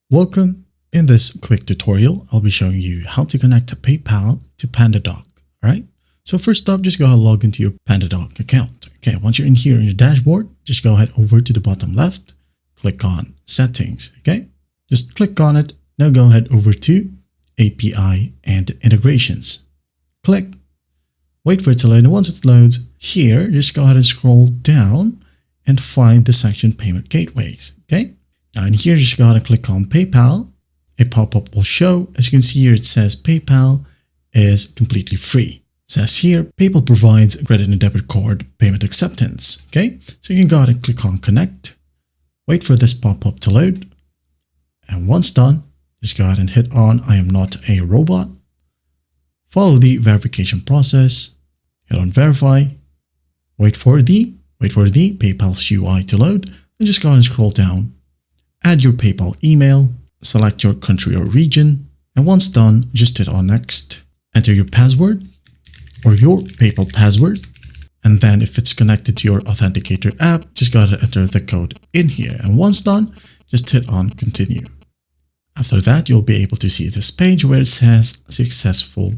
Welcome. In this quick tutorial, I'll be showing you how to connect PayPal to PandaDoc. All right. So first up, just go ahead and log into your PandaDoc account. Okay. Once you're in here in your dashboard, just go ahead over to the bottom left, click on Settings. Okay. Just click on it. Now go ahead over to API and Integrations. Click. Wait for it to load. And once it loads here, just go ahead and scroll down and find the section Payment Gateways. Okay. Now in here, just go ahead and click on PayPal. A pop-up will show. As you can see here, it says PayPal is completely free. It says here, PayPal provides credit and debit card payment acceptance. Okay, so you can go ahead and click on Connect. Wait for this pop-up to load. And once done, just go ahead and hit on I am not a robot. Follow the verification process. Hit on Verify. Wait for the PayPal's UI to load. And just go ahead and scroll down. Add your PayPal email, select your country or region, and once done, just hit on Next. Enter your password or your PayPal password, and then if it's connected to your Authenticator app, just go ahead and enter the code in here. And once done, just hit on Continue. After that, you'll be able to see this page where it says Successful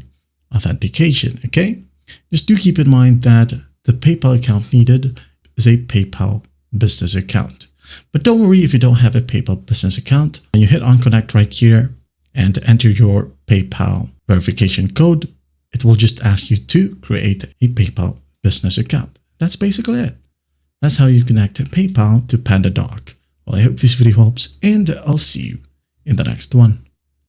Authentication. Okay, just do keep in mind that the PayPal account needed is a PayPal business account. But don't worry if you don't have a PayPal business account. And you hit on Connect right here and enter your PayPal verification code. It will just ask you to create a PayPal business account. That's basically it. That's how you connect PayPal to PandaDoc. Well, I hope this video helps, and I'll see you in the next one.